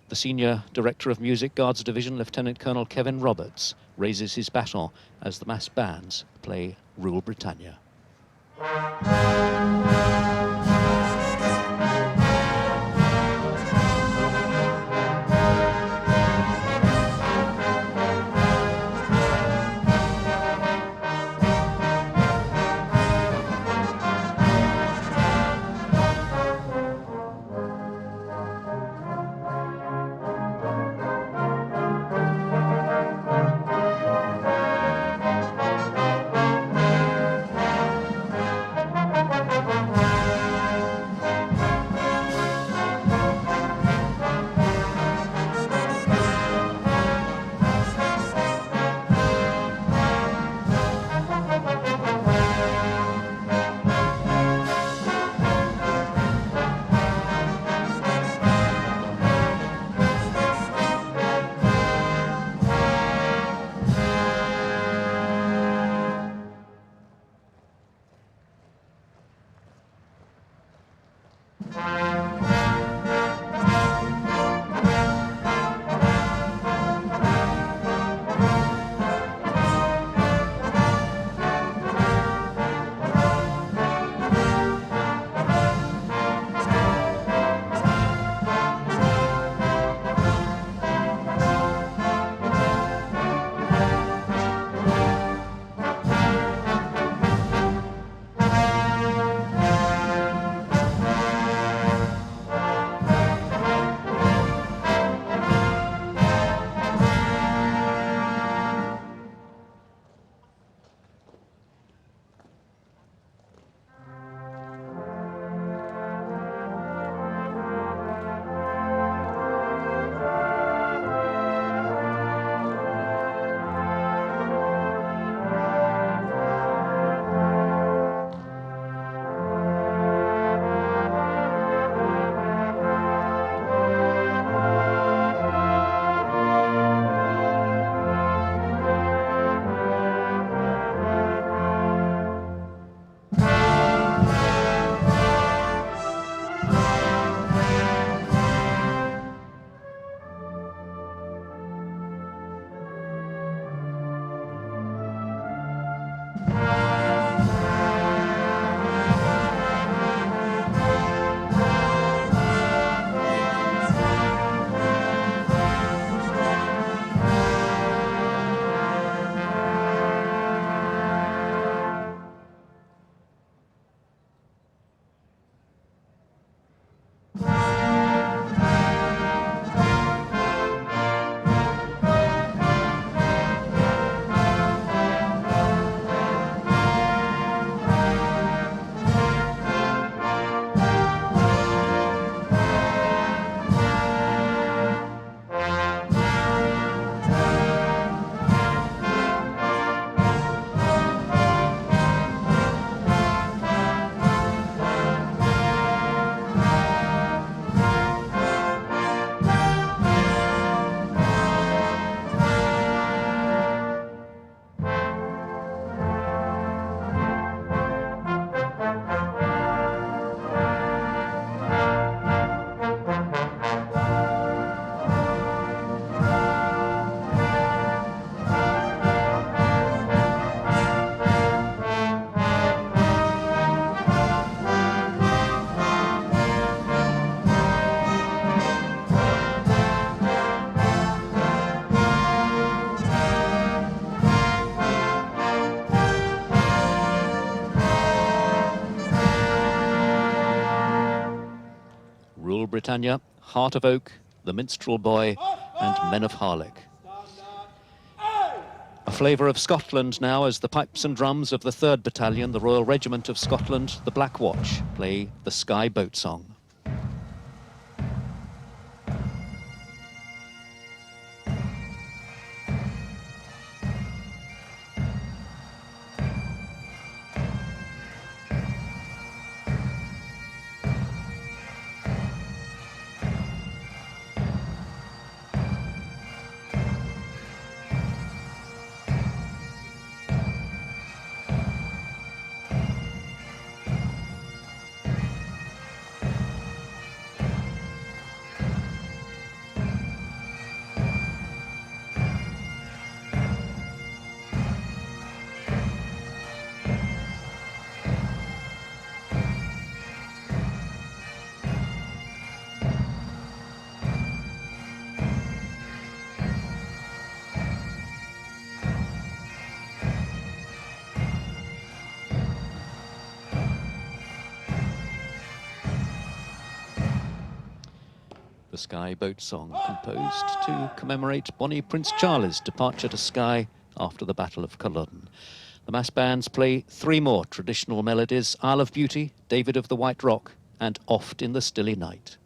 The Senior Director of Music Guards Division, Lieutenant Colonel Kevin Roberts, raises his baton as the mass bands play Rule Britannia. Rule Britannia, Heart of Oak, The Minstrel Boy, and Men of Harlech. A flavour of Scotland now as the pipes and drums of the 3rd Battalion, the Royal Regiment of Scotland, the Black Watch, play the Skye Boat Song. Skye boat song, composed to commemorate Bonnie Prince Charlie's departure to Skye after the Battle of Culloden. The mass bands play three more traditional melodies: Isle of Beauty, David of the White Rock, and Oft in the Stilly Night.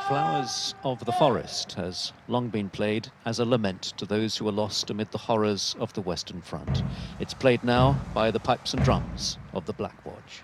Flowers of the Forest has long been played as a lament to those who were lost amid the horrors of the Western Front. It's played now by the pipes and drums of the Black Watch.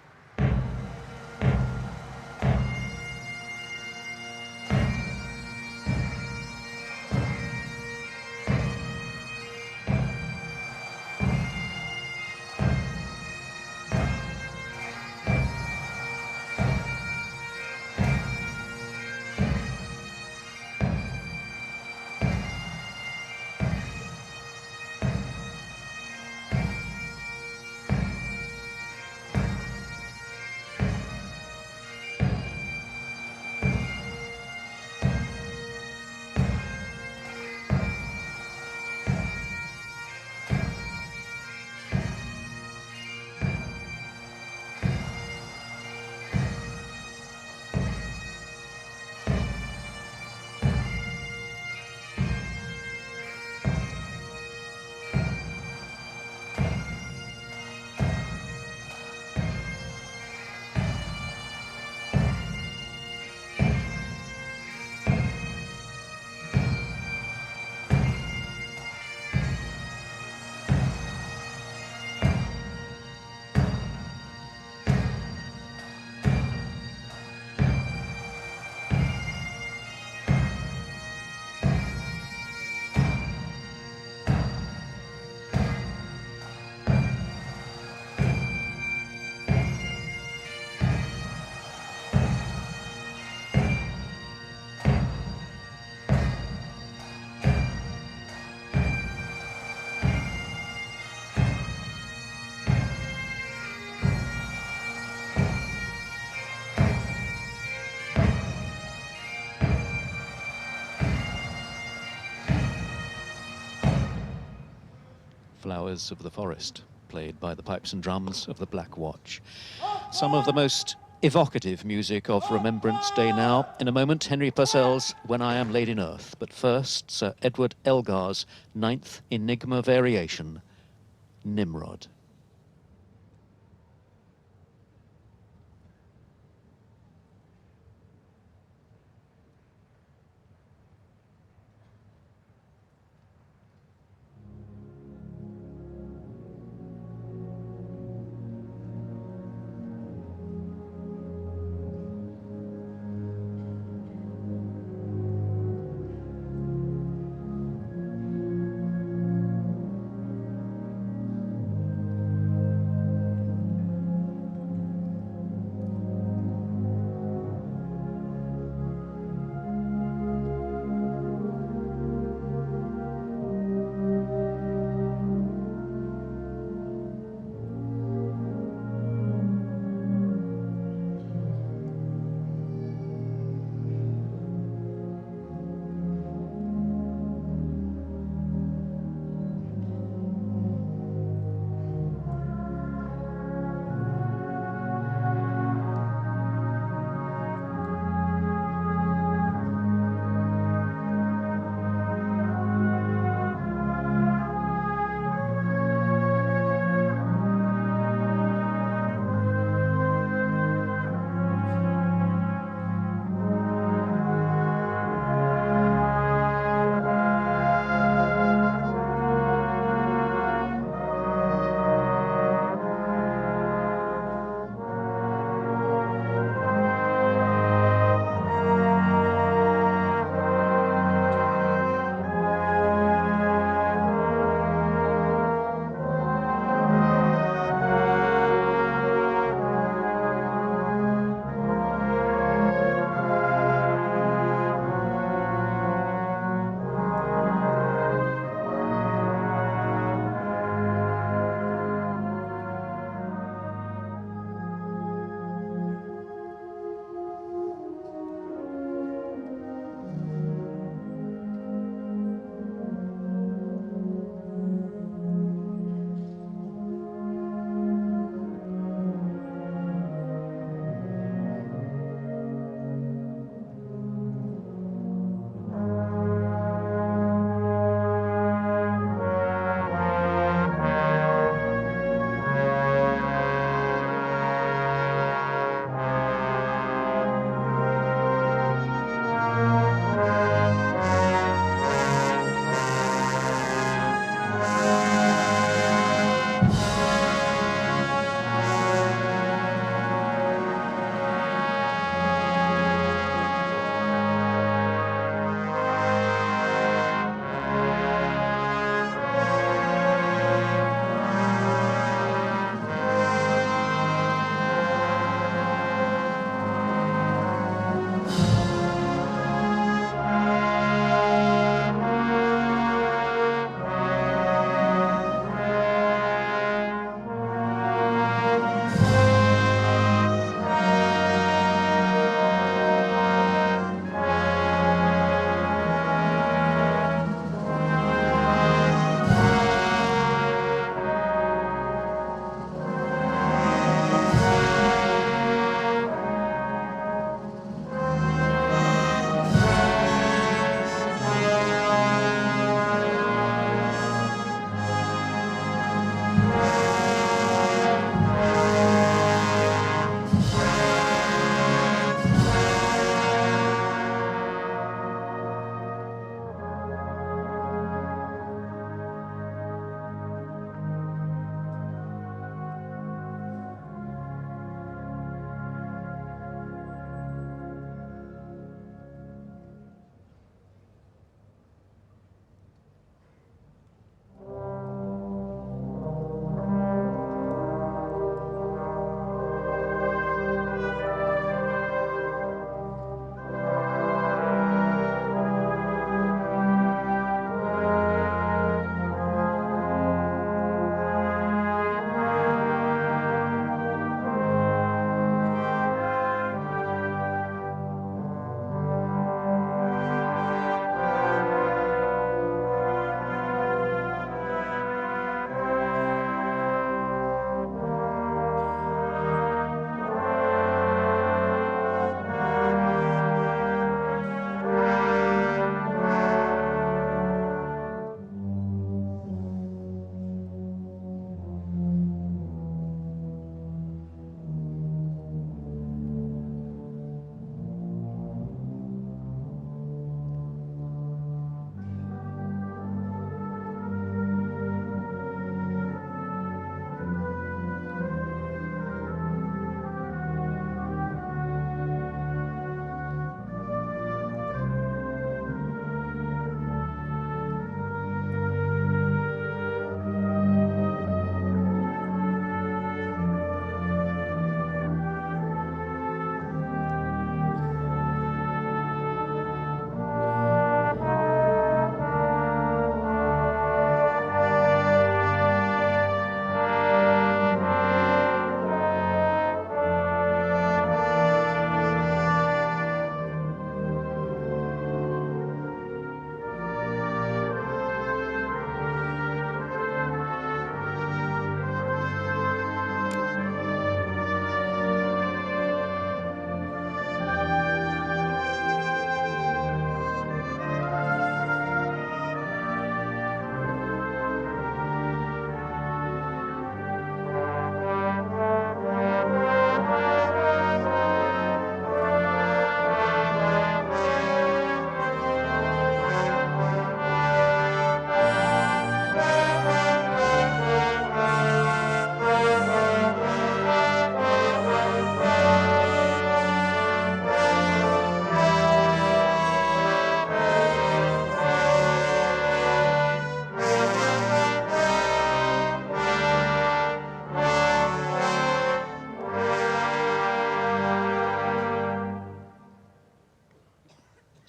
Flowers of the Forest, played by the pipes and drums of the Black Watch. Some of the most evocative music of Remembrance Day now. In a moment, Henry Purcell's When I Am Laid in Earth. But first, Sir Edward Elgar's ninth Enigma variation, Nimrod.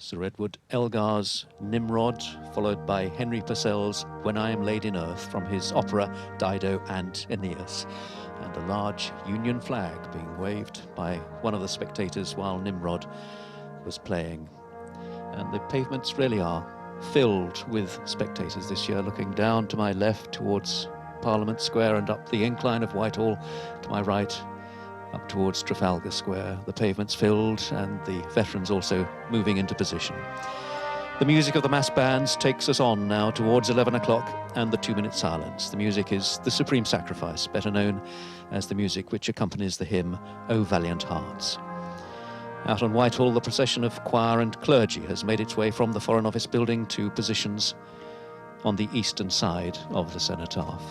Sir Edward Elgar's Nimrod, followed by Henry Purcell's When I Am Laid in Earth from his opera Dido and Aeneas, and a large Union flag being waved by one of the spectators while Nimrod was playing. And the pavements really are filled with spectators this year. Looking down to my left towards Parliament Square and up the incline of Whitehall, to my right up towards Trafalgar Square, the pavements filled and the veterans also moving into position. The music of the mass bands takes us on now towards 11 o'clock and the 2-minute silence. The music is the Supreme Sacrifice, better known as the music which accompanies the hymn, O Valiant Hearts. Out on Whitehall, the procession of choir and clergy has made its way from the Foreign Office building to positions on the eastern side of the Cenotaph.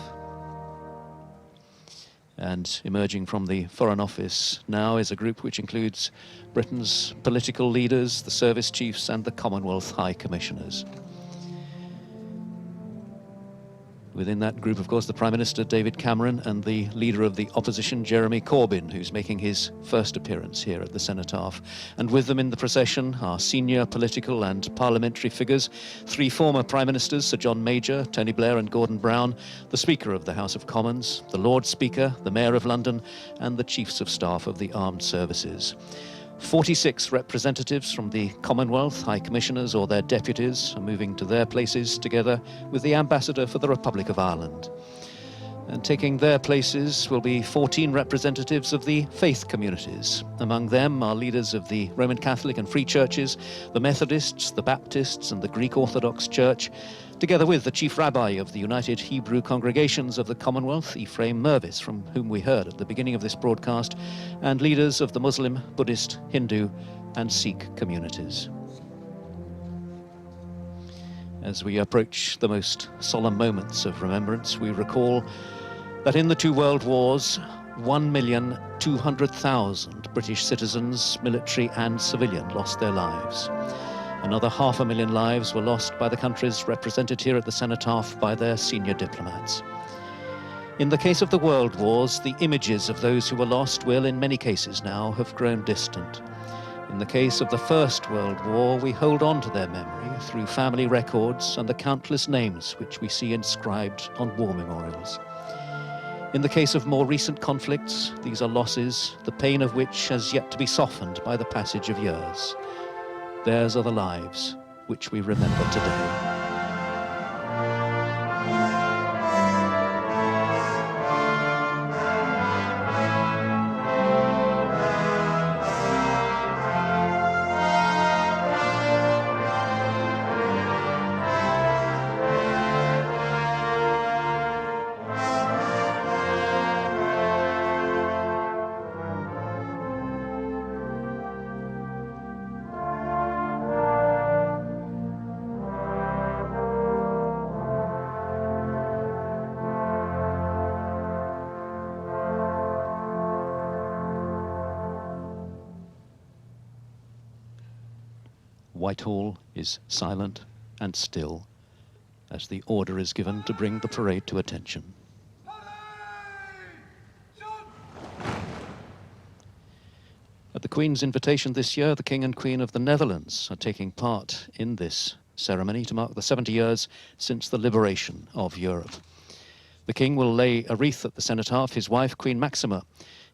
And emerging from the Foreign Office now is a group which includes Britain's political leaders, the service chiefs and the Commonwealth High Commissioners. Within that group, of course, the Prime Minister, David Cameron, and the leader of the opposition, Jeremy Corbyn, who's making his first appearance here at the Cenotaph. And with them in the procession are senior political and parliamentary figures, 3 former Prime Ministers, Sir John Major, Tony Blair and Gordon Brown, the Speaker of the House of Commons, the Lord Speaker, the Mayor of London, and the Chiefs of Staff of the Armed Services. 46 representatives from the Commonwealth, High Commissioners or their deputies, are moving to their places together with the Ambassador for the Republic of Ireland. And taking their places will be 14 representatives of the faith communities. Among them are leaders of the Roman Catholic and Free Churches, the Methodists, the Baptists and the Greek Orthodox Church, together with the Chief Rabbi of the United Hebrew Congregations of the Commonwealth, Ephraim Mervis, from whom we heard at the beginning of this broadcast, and leaders of the Muslim, Buddhist, Hindu and Sikh communities. As we approach the most solemn moments of remembrance, we recall that in the 2 world wars, 1,200,000 British citizens, military and civilian, lost their lives. Another 500,000 lives were lost by the countries represented here at the Cenotaph by their senior diplomats. In the case of the world wars, the images of those who were lost will, in many cases now, have grown distant. In the case of the First World War, we hold on to their memory through family records and the countless names which we see inscribed on war memorials. In the case of more recent conflicts, these are losses, the pain of which has yet to be softened by the passage of years. Theirs are the lives which we remember today. Whitehall is silent and still as the order is given to bring the parade to attention. At the Queen's invitation this year, the King and Queen of the Netherlands are taking part in this ceremony to mark the 70 years since the liberation of Europe. The King will lay a wreath at the Cenotaph. His wife, Queen Maxima,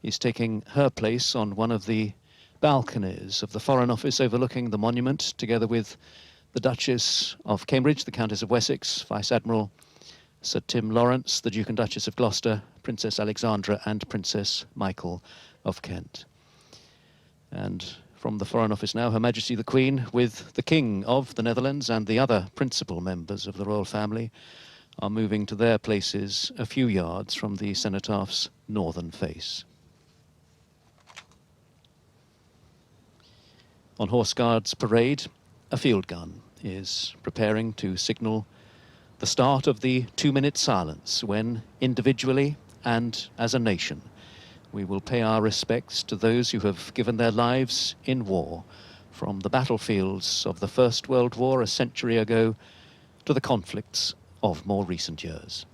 is taking her place on one of the balconies of the Foreign Office overlooking the monument, together with the Duchess of Cambridge, the Countess of Wessex, Vice Admiral Sir Tim Lawrence, the Duke and Duchess of Gloucester, Princess Alexandra and Princess Michael of Kent. And from the Foreign Office now, Her Majesty the Queen, with the King of the Netherlands and the other principal members of the royal family, are moving to their places a few yards from the Cenotaph's northern face. On Horse Guards Parade, a field gun is preparing to signal the start of the 2-minute silence when, individually and as a nation, we will pay our respects to those who have given their lives in war, from the battlefields of the First World War a century ago to the conflicts of more recent years.